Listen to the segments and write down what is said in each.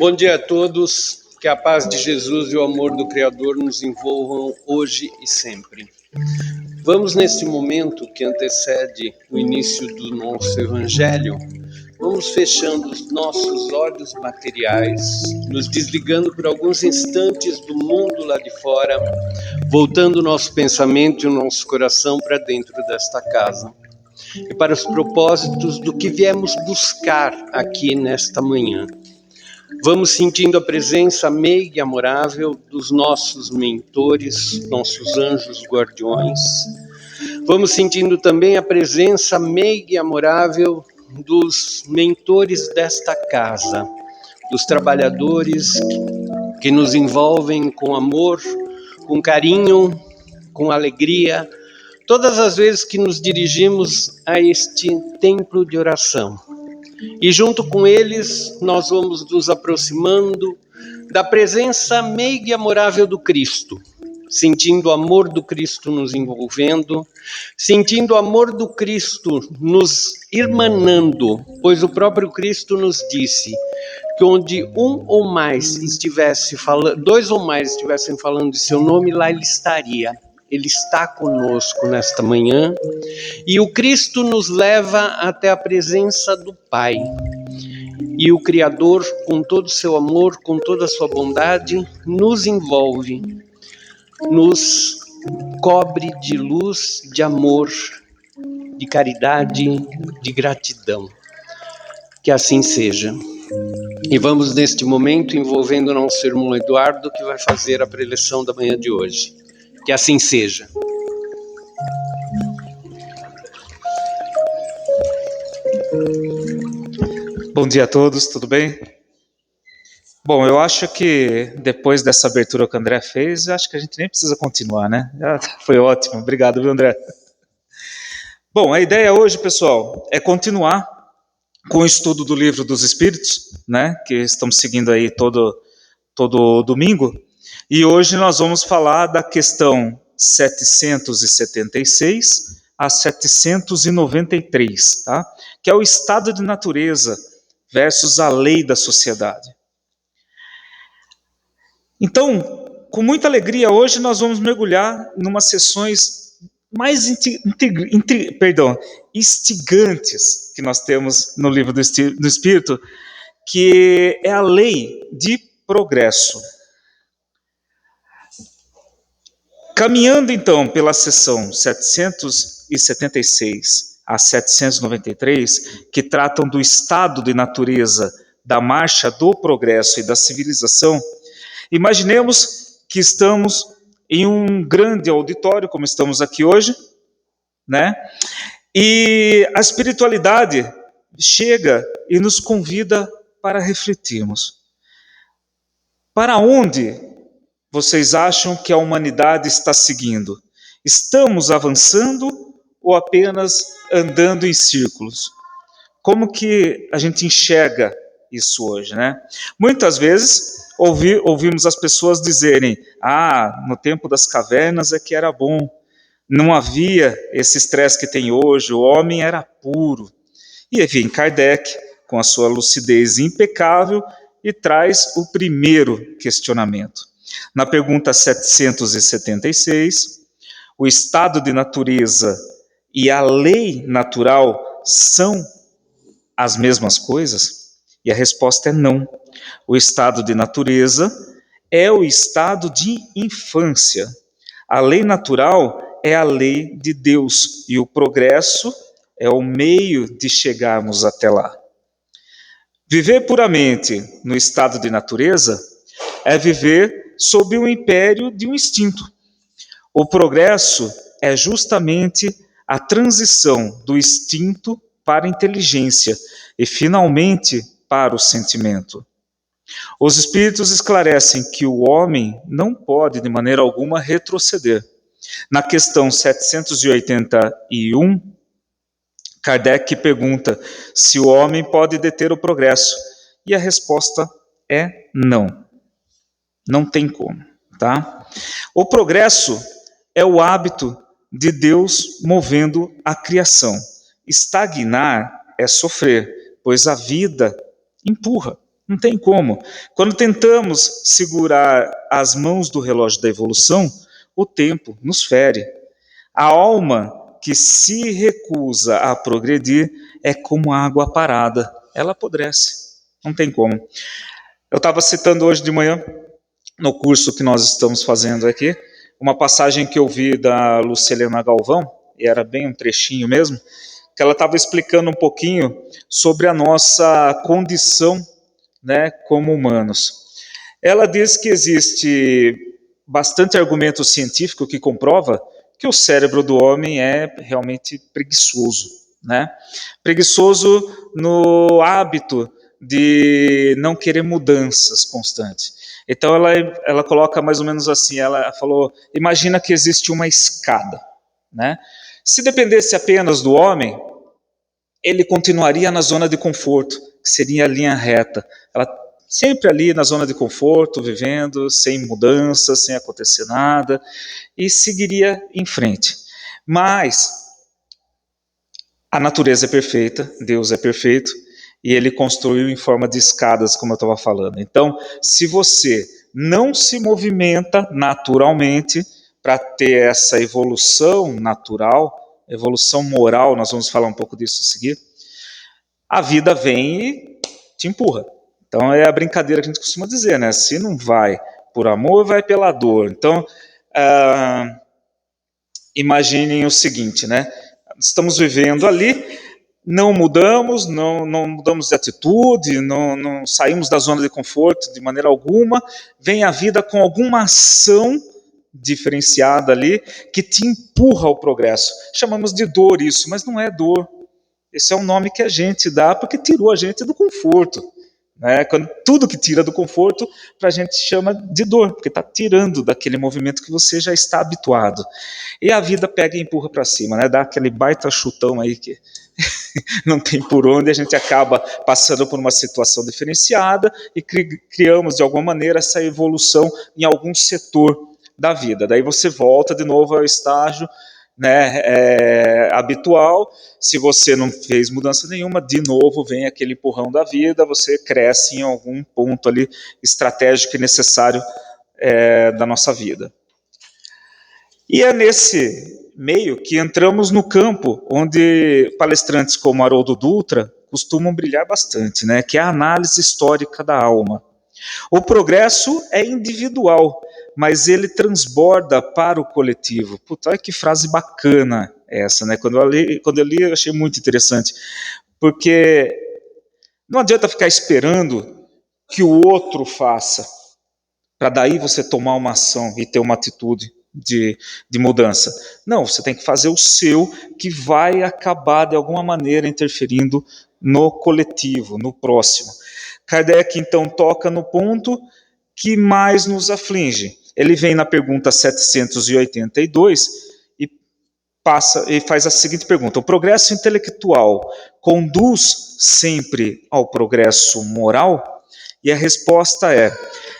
Bom dia a todos, que a paz de Jesus e o amor do Criador nos envolvam hoje e sempre. Vamos, nesse momento que antecede o início do nosso Evangelho, vamos fechando os nossos olhos materiais, nos desligando por alguns instantes do mundo lá de fora, voltando o nosso pensamento e o nosso coração para dentro desta casa e para os propósitos do que viemos buscar aqui nesta manhã. Vamos sentindo a presença meiga e amorável dos nossos mentores, nossos anjos guardiões. Vamos sentindo também a presença meiga e amorável dos mentores desta casa, dos trabalhadores que nos envolvem com amor, com carinho, com alegria, todas as vezes que nos dirigimos a este templo de oração. E junto com eles, nós vamos nos aproximando da presença meiga e amorável do Cristo, sentindo o amor do Cristo nos envolvendo, sentindo o amor do Cristo nos irmanando, pois o próprio Cristo nos disse que onde dois ou mais estivessem falando de seu nome, lá ele estaria. Ele está conosco nesta manhã e o Cristo nos leva até a presença do Pai. E o Criador, com todo o seu amor, com toda a sua bondade, nos envolve, nos cobre de luz, de amor, de caridade, de gratidão. Que assim seja. E vamos neste momento envolvendo o nosso irmão Eduardo, que vai fazer a preleção da manhã de hoje. Que assim seja. Bom dia a todos, tudo bem? Bom, eu acho que depois dessa abertura que o André fez, acho que a gente nem precisa continuar, né? Foi ótimo, obrigado, viu, André? Bom, a ideia hoje, pessoal, é continuar com o estudo do Livro dos Espíritos, né? Que estamos seguindo aí todo domingo. E hoje nós vamos falar da questão 776 a 793, tá? Que é o estado de natureza versus a lei da sociedade. Então, com muita alegria, hoje nós vamos mergulhar em umas sessões mais instigantes que nós temos no Livro do Espírito, que é a lei de progresso. Caminhando então pela sessão 776 a 793, que tratam do estado de natureza, da marcha do progresso e da civilização, imaginemos que estamos em um grande auditório, como estamos aqui hoje, né? E a espiritualidade chega e nos convida para refletirmos. Para onde vocês acham que a humanidade está seguindo? Estamos avançando ou apenas andando em círculos? Como que a gente enxerga isso hoje, né? Muitas vezes ouvimos as pessoas dizerem: no tempo das cavernas é que era bom, não havia esse estresse que tem hoje, o homem era puro. E aí vem Kardec, com a sua lucidez impecável, e traz o primeiro questionamento. Na pergunta 776, o estado de natureza e a lei natural são as mesmas coisas? E a resposta é não. O estado de natureza é o estado de infância. A lei natural é a lei de Deus e o progresso é o meio de chegarmos até lá. Viver puramente no estado de natureza é viver sob o império de um instinto. O progresso é justamente a transição do instinto para a inteligência e, finalmente, para o sentimento. Os espíritos esclarecem que o homem não pode, de maneira alguma, retroceder. Na questão 781, Kardec pergunta se o homem pode deter o progresso. E a resposta é não. Não tem como, tá? O progresso é o hábito de Deus movendo a criação. Estagnar é sofrer, pois a vida empurra, não tem como. Quando tentamos segurar as mãos do relógio da evolução, o tempo nos fere. A alma que se recusa a progredir é como água parada, ela apodrece, não tem como. Eu estava citando hoje de manhã, no curso que nós estamos fazendo aqui, uma passagem que eu vi da Lucilena Galvão, e era bem um trechinho mesmo, que ela estava explicando um pouquinho sobre a nossa condição, né, como humanos. Ela diz que existe bastante argumento científico que comprova que o cérebro do homem é realmente preguiçoso, né? Preguiçoso no hábito de não querer mudanças constantes. Então ela coloca mais ou menos assim, ela falou, imagina que existe uma escada, né? Se dependesse apenas do homem, ele continuaria na zona de conforto, que seria a linha reta. Ela sempre ali na zona de conforto, vivendo, sem mudanças, sem acontecer nada, e seguiria em frente. Mas a natureza é perfeita, Deus é perfeito, e ele construiu em forma de escadas, como eu estava falando. Então, se você não se movimenta naturalmente para ter essa evolução natural, evolução moral, nós vamos falar um pouco disso a seguir, a vida vem e te empurra. Então é a brincadeira que a gente costuma dizer, né? Se não vai por amor, vai pela dor. Então, imaginem o seguinte, né? Estamos vivendo ali, não mudamos, não mudamos de atitude, não saímos da zona de conforto de maneira alguma, vem a vida com alguma ação diferenciada ali que te empurra ao progresso. Chamamos de dor isso, mas não é dor. Esse é um nome que a gente dá porque tirou a gente do conforto. Né? Tudo que tira do conforto, para a gente chama de dor, porque está tirando daquele movimento que você já está habituado. E a vida pega e empurra para cima, né? Dá aquele baita chutão aí que não tem por onde, a gente acaba passando por uma situação diferenciada e criamos de alguma maneira essa evolução em algum setor da vida. Daí você volta de novo ao estágio, né, habitual. Se você não fez mudança nenhuma, de novo vem aquele empurrão da vida, você cresce em algum ponto ali estratégico e necessário da nossa vida. E é nesse meio que entramos no campo onde palestrantes como Haroldo Dutra costumam brilhar bastante, né, que é a análise histórica da alma. O progresso é individual, mas ele transborda para o coletivo. Puta, olha que frase bacana essa, né? Quando eu li, eu achei muito interessante, porque não adianta ficar esperando que o outro faça, para daí você tomar uma ação e ter uma atitude de mudança. Não, você tem que fazer o seu, que vai acabar de alguma maneira interferindo no coletivo, no próximo. Kardec então toca no ponto que mais nos aflige. Ele vem na pergunta 782 e faz a seguinte pergunta: o progresso intelectual conduz sempre ao progresso moral? E a resposta é: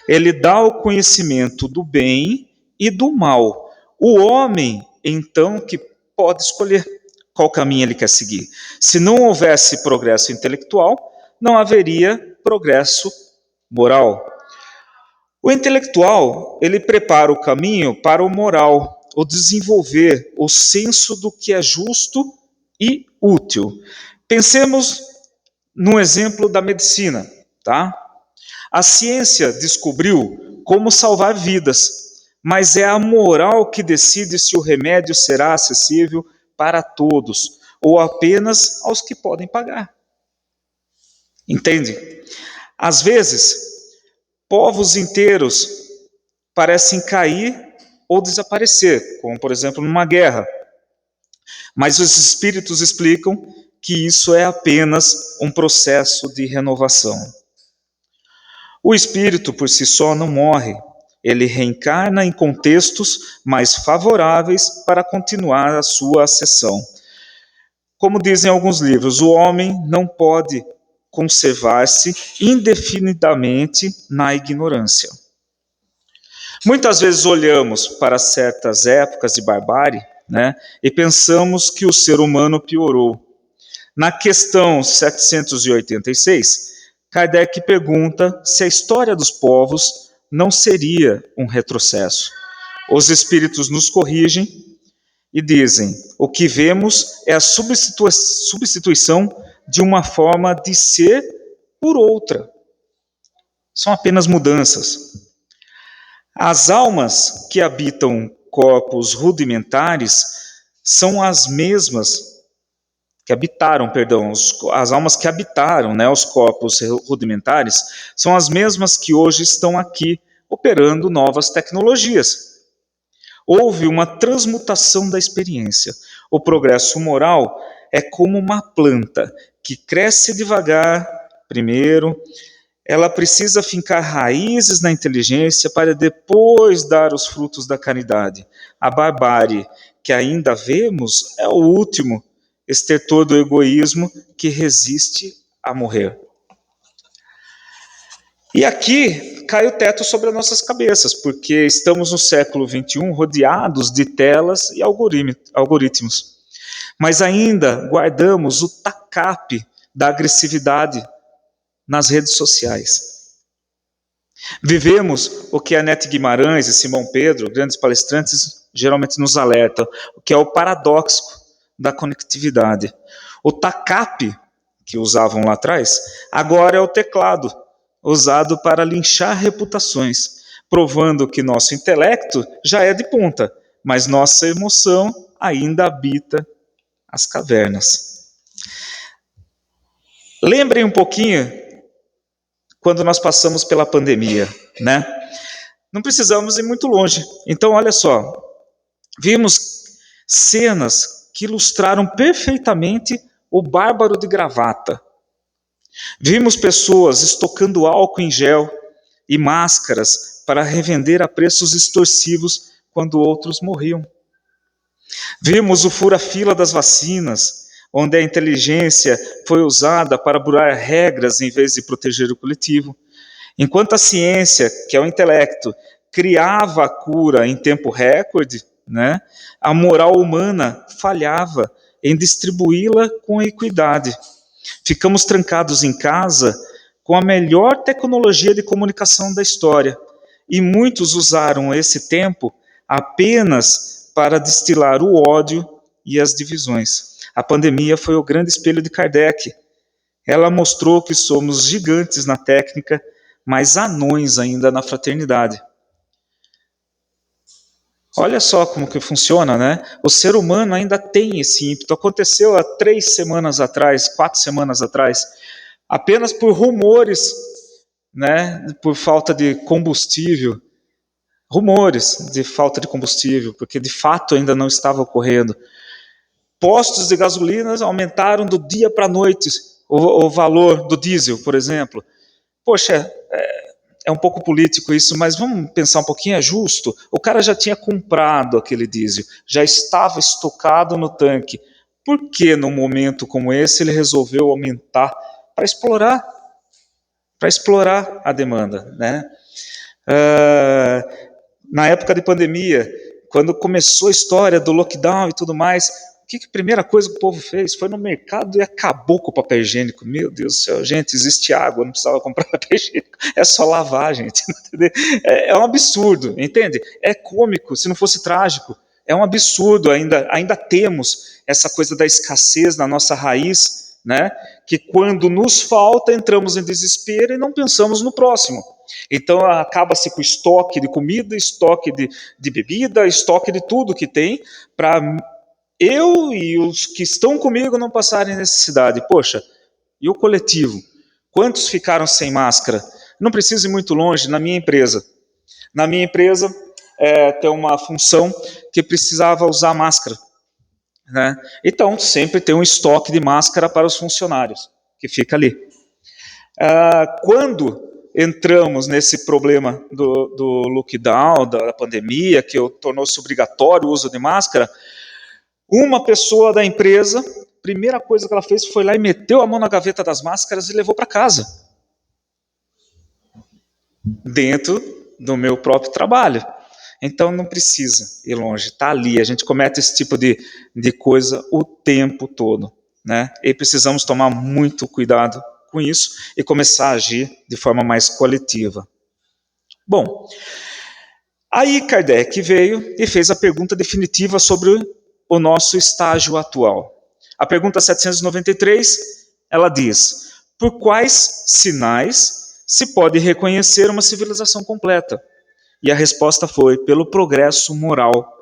ele dá o conhecimento do bem e do mal. O homem, então, que pode escolher qual caminho ele quer seguir. Se não houvesse progresso intelectual, não haveria progresso moral. O intelectual, ele prepara o caminho para o moral, o desenvolver o senso do que é justo e útil. Pensemos no exemplo da medicina, tá? A ciência descobriu como salvar vidas, mas é a moral que decide se o remédio será acessível para todos ou apenas aos que podem pagar. Entende? Às vezes, povos inteiros parecem cair ou desaparecer, como por exemplo numa guerra. Mas os espíritos explicam que isso é apenas um processo de renovação. O espírito por si só não morre, ele reencarna em contextos mais favoráveis para continuar a sua ascensão. Como dizem alguns livros, o homem não pode conservar-se indefinidamente na ignorância. Muitas vezes olhamos para certas épocas de barbárie, né, e pensamos que o ser humano piorou. Na questão 786, Kardec pergunta se a história dos povos não seria um retrocesso. Os espíritos nos corrigem e dizem: o que vemos é a substituição de uma forma de ser por outra. São apenas mudanças. As almas que habitam corpos rudimentares são as mesmas que habitaram, as almas que habitaram, os corpos rudimentares, são as mesmas que hoje estão aqui operando novas tecnologias. Houve uma transmutação da experiência. O progresso moral é como uma planta que cresce devagar, primeiro, ela precisa fincar raízes na inteligência para depois dar os frutos da caridade. A barbárie que ainda vemos é o último estertor do egoísmo que resiste a morrer. E aqui cai o teto sobre as nossas cabeças, porque estamos no século XXI rodeados de telas e algoritmos. Mas ainda guardamos o tacape da agressividade nas redes sociais. Vivemos o que Anete Guimarães e Simão Pedro, grandes palestrantes, geralmente nos alertam, o que é o paradoxo da conectividade. O tacape, que usavam lá atrás, agora é o teclado, usado para linchar reputações, provando que nosso intelecto já é de ponta, mas nossa emoção ainda habita as cavernas. Lembrem um pouquinho quando nós passamos pela pandemia, né? Não precisamos ir muito longe. Então, olha só, vimos cenas que ilustraram perfeitamente o bárbaro de gravata. Vimos pessoas estocando álcool em gel e máscaras para revender a preços extorsivos quando outros morriam. Vimos o fura-fila das vacinas, onde a inteligência foi usada para burlar regras em vez de proteger o coletivo. Enquanto a ciência, que é o intelecto, criava a cura em tempo recorde, a moral humana falhava em distribuí-la com equidade. Ficamos trancados em casa com a melhor tecnologia de comunicação da história, e muitos usaram esse tempo apenas para destilar o ódio e as divisões. A pandemia foi o grande espelho de Kardec. Ela mostrou que somos gigantes na técnica, mas anões ainda na fraternidade. Olha só como que funciona, né? O ser humano ainda tem esse ímpeto. Aconteceu há 3 semanas atrás, 4 semanas atrás, apenas por rumores, por falta de combustível. Rumores de falta de combustível, porque de fato ainda não estava ocorrendo. Postos de gasolina aumentaram do dia para a noite o valor do diesel, por exemplo. Poxa, é um pouco político isso, mas vamos pensar um pouquinho, é justo. O cara já tinha comprado aquele diesel, já estava estocado no tanque. Por que num momento como esse ele resolveu aumentar para explorar a demanda, na época de pandemia, quando começou a história do lockdown e tudo mais, a primeira coisa que o povo fez? Foi no mercado e acabou com o papel higiênico. Meu Deus do céu, gente, existe água, não precisava comprar papel higiênico, é só lavar, gente. É um absurdo, entende? É cômico, se não fosse trágico. É um absurdo, ainda temos essa coisa da escassez na nossa raiz, que quando nos falta, entramos em desespero e não pensamos no próximo. Então acaba-se com estoque de comida, estoque de bebida, estoque de tudo que tem, para eu e os que estão comigo não passarem necessidade. Poxa, e o coletivo? Quantos ficaram sem máscara? Não preciso ir muito longe, na minha empresa. Na minha empresa tem uma função que precisava usar máscara. Então, sempre tem um estoque de máscara para os funcionários, que fica ali. Quando entramos nesse problema do lockdown, da pandemia, que tornou-se obrigatório o uso de máscara, uma pessoa da empresa, a primeira coisa que ela fez foi lá e meteu a mão na gaveta das máscaras e levou para casa. Dentro do meu próprio trabalho. Então não precisa ir longe, está ali. A gente comete esse tipo de coisa o tempo todo. E precisamos tomar muito cuidado com isso e começar a agir de forma mais coletiva. Bom, aí Kardec veio e fez a pergunta definitiva sobre o nosso estágio atual. A pergunta 793, ela diz: por quais sinais se pode reconhecer uma civilização completa? E a resposta foi: pelo progresso moral.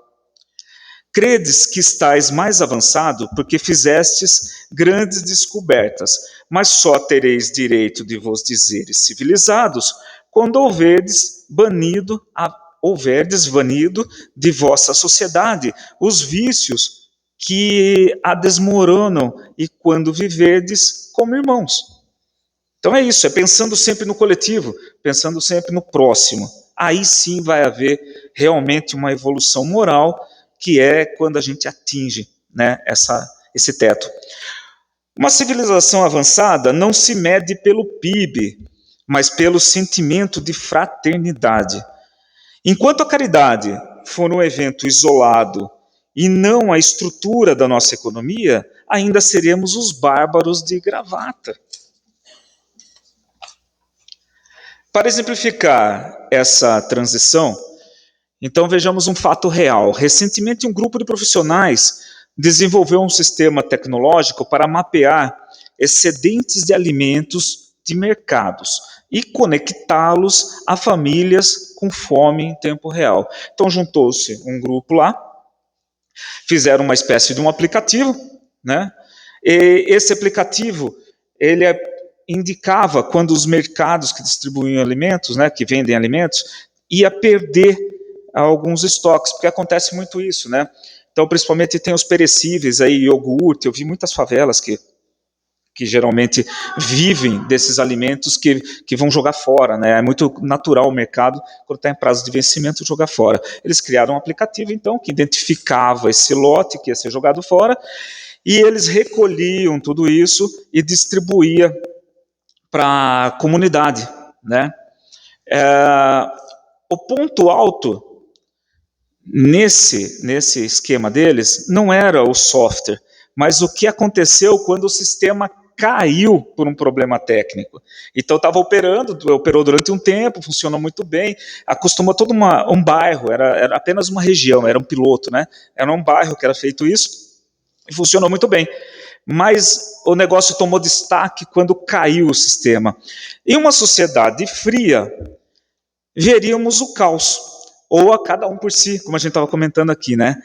Credes que estais mais avançado porque fizestes grandes descobertas, mas só tereis direito de vos dizeres civilizados quando houverdes banido de vossa sociedade os vícios que a desmoronam e quando viverdes como irmãos. Então é isso, é pensando sempre no coletivo, pensando sempre no próximo. Aí sim vai haver realmente uma evolução moral, que é quando a gente atinge, né, esse teto. Uma civilização avançada não se mede pelo PIB, mas pelo sentimento de fraternidade. Enquanto a caridade for um evento isolado e não a estrutura da nossa economia, ainda seremos os bárbaros de gravata. Para exemplificar essa transição, então vejamos um fato real. Recentemente, um grupo de profissionais desenvolveu um sistema tecnológico para mapear excedentes de alimentos de mercados e conectá-los a famílias com fome em tempo real. Então juntou-se um grupo lá, fizeram uma espécie de um aplicativo, né? E esse aplicativo, ele indicava quando os mercados que distribuem alimentos, né, que vendem alimentos, ia perder alguns estoques, porque acontece muito isso, né? Então, principalmente tem os perecíveis aí, iogurte, eu vi muitas favelas que geralmente vivem desses alimentos que vão jogar fora, né? É muito natural o mercado, quando está em prazo de vencimento, jogar fora. Eles criaram um aplicativo, então, que identificava esse lote que ia ser jogado fora, e eles recolhiam tudo isso e distribuía para a comunidade, né? O ponto alto nesse esquema deles não era o software, mas o que aconteceu quando o sistema caiu por um problema técnico. Então estava operou durante um tempo, funcionou muito bem, acostumou todo um bairro, era apenas uma região, era um piloto, né? Era um bairro que era feito isso e funcionou muito bem. Mas o negócio tomou destaque quando caiu o sistema. Em uma sociedade fria, veríamos o caos, ou a cada um por si, como a gente estava comentando aqui, né?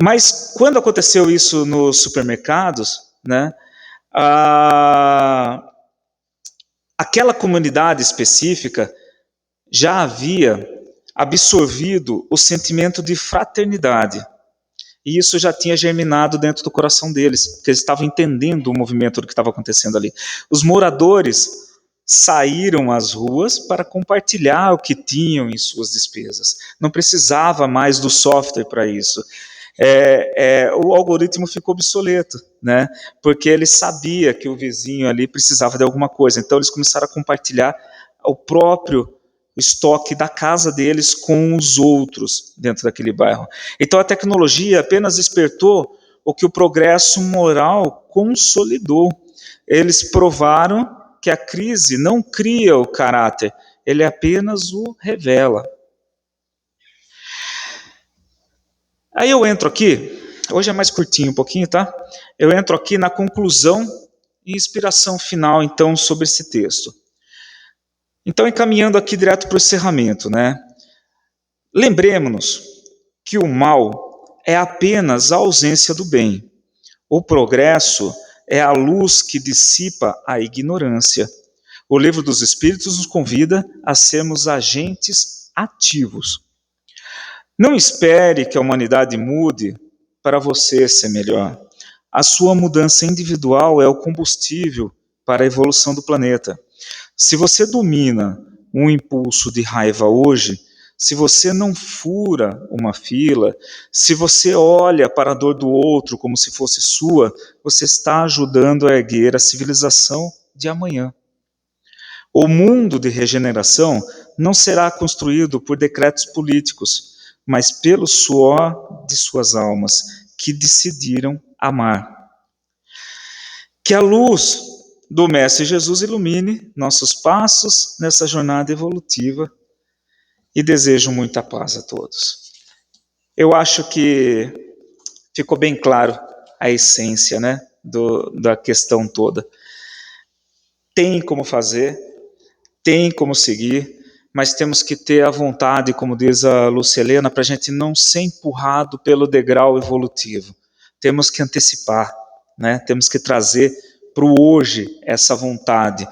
Mas quando aconteceu isso nos supermercados, né, aquela comunidade específica já havia absorvido o sentimento de fraternidade. E isso já tinha germinado dentro do coração deles, porque eles estavam entendendo o movimento do que estava acontecendo ali. Os moradores saíram às ruas para compartilhar o que tinham em suas despesas. Não precisava mais do software para isso. O algoritmo ficou obsoleto, né? Porque ele sabia que o vizinho ali precisava de alguma coisa. Então eles começaram a compartilhar o próprio estoque da casa deles com os outros dentro daquele bairro. Então a tecnologia apenas despertou o que o progresso moral consolidou. Eles provaram que a crise não cria o caráter, ele apenas o revela. Aí eu entro aqui, hoje é mais curtinho um pouquinho, tá? Eu entro aqui na conclusão e inspiração final, então, sobre esse texto. Então, encaminhando aqui direto para o encerramento, né? Lembremos-nos que o mal é apenas a ausência do bem. O progresso é a luz que dissipa a ignorância. O Livro dos Espíritos nos convida a sermos agentes ativos. Não espere que a humanidade mude para você ser melhor. A sua mudança individual é o combustível para a evolução do planeta. Se você domina um impulso de raiva hoje, se você não fura uma fila, se você olha para a dor do outro como se fosse sua, você está ajudando a erguer a civilização de amanhã. O mundo de regeneração não será construído por decretos políticos, mas pelo suor de suas almas, que decidiram amar. Que a luz do Mestre Jesus ilumine nossos passos nessa jornada evolutiva e desejo muita paz a todos. Eu acho que ficou bem claro a essência, né, da questão toda. Tem como fazer, tem como seguir, mas temos que ter a vontade, como diz a Lucilena, para a gente não ser empurrado pelo degrau evolutivo. Temos que antecipar, né? Temos que trazer para o hoje essa vontade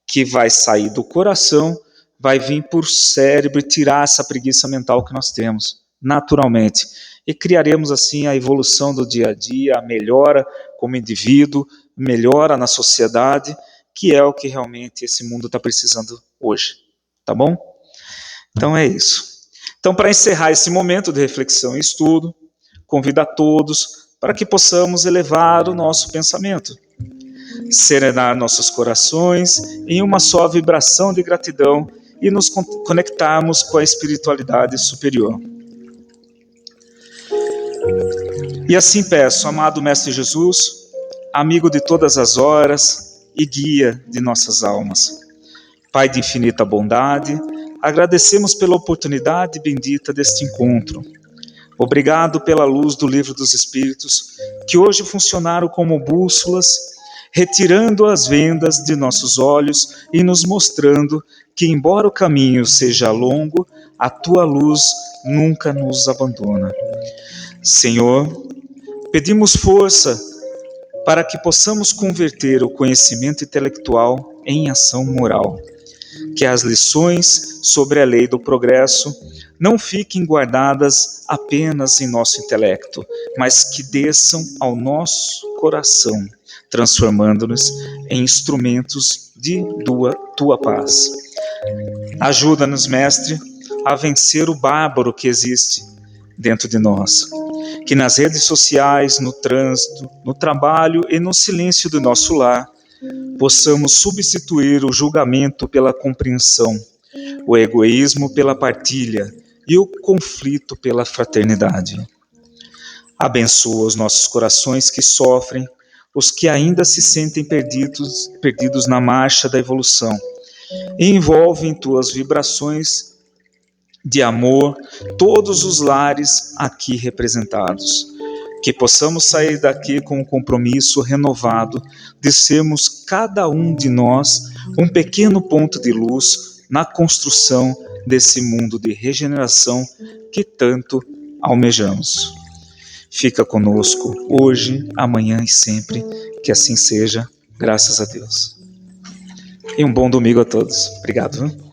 que vai sair do coração, vai vir por cérebro e tirar essa preguiça mental que nós temos, naturalmente. E criaremos assim a evolução do dia a dia, a melhora como indivíduo, melhora na sociedade, que é o que realmente esse mundo está precisando hoje. Tá bom? Então é isso. Então, para encerrar esse momento de reflexão e estudo, convido a todos para que possamos elevar o nosso pensamento, serenar nossos corações em uma só vibração de gratidão e nos conectarmos com a espiritualidade superior. E assim peço, amado Mestre Jesus, amigo de todas as horas e guia de nossas almas, Pai de infinita bondade, agradecemos pela oportunidade bendita deste encontro. Obrigado pela luz do Livro dos Espíritos, que hoje funcionaram como bússolas, retirando as vendas de nossos olhos e nos mostrando que, embora o caminho seja longo, a Tua luz nunca nos abandona. Senhor, pedimos força para que possamos converter o conhecimento intelectual em ação moral. Que as lições sobre a lei do progresso não fiquem guardadas apenas em nosso intelecto, mas que desçam ao nosso coração, transformando-nos em instrumentos de tua paz. Ajuda-nos, Mestre, a vencer o bárbaro que existe dentro de nós. Que nas redes sociais, no trânsito, no trabalho e no silêncio do nosso lar, possamos substituir o julgamento pela compreensão, o egoísmo pela partilha e o conflito pela fraternidade. Abençoa os nossos corações que sofrem, os que ainda se sentem perdidos na marcha da evolução, e envolve em tuas vibrações de amor todos os lares aqui representados. Que possamos sair daqui com um compromisso renovado de sermos cada um de nós um pequeno ponto de luz na construção desse mundo de regeneração que tanto almejamos. Fica conosco hoje, amanhã e sempre, que assim seja, graças a Deus. E um bom domingo a todos. Obrigado.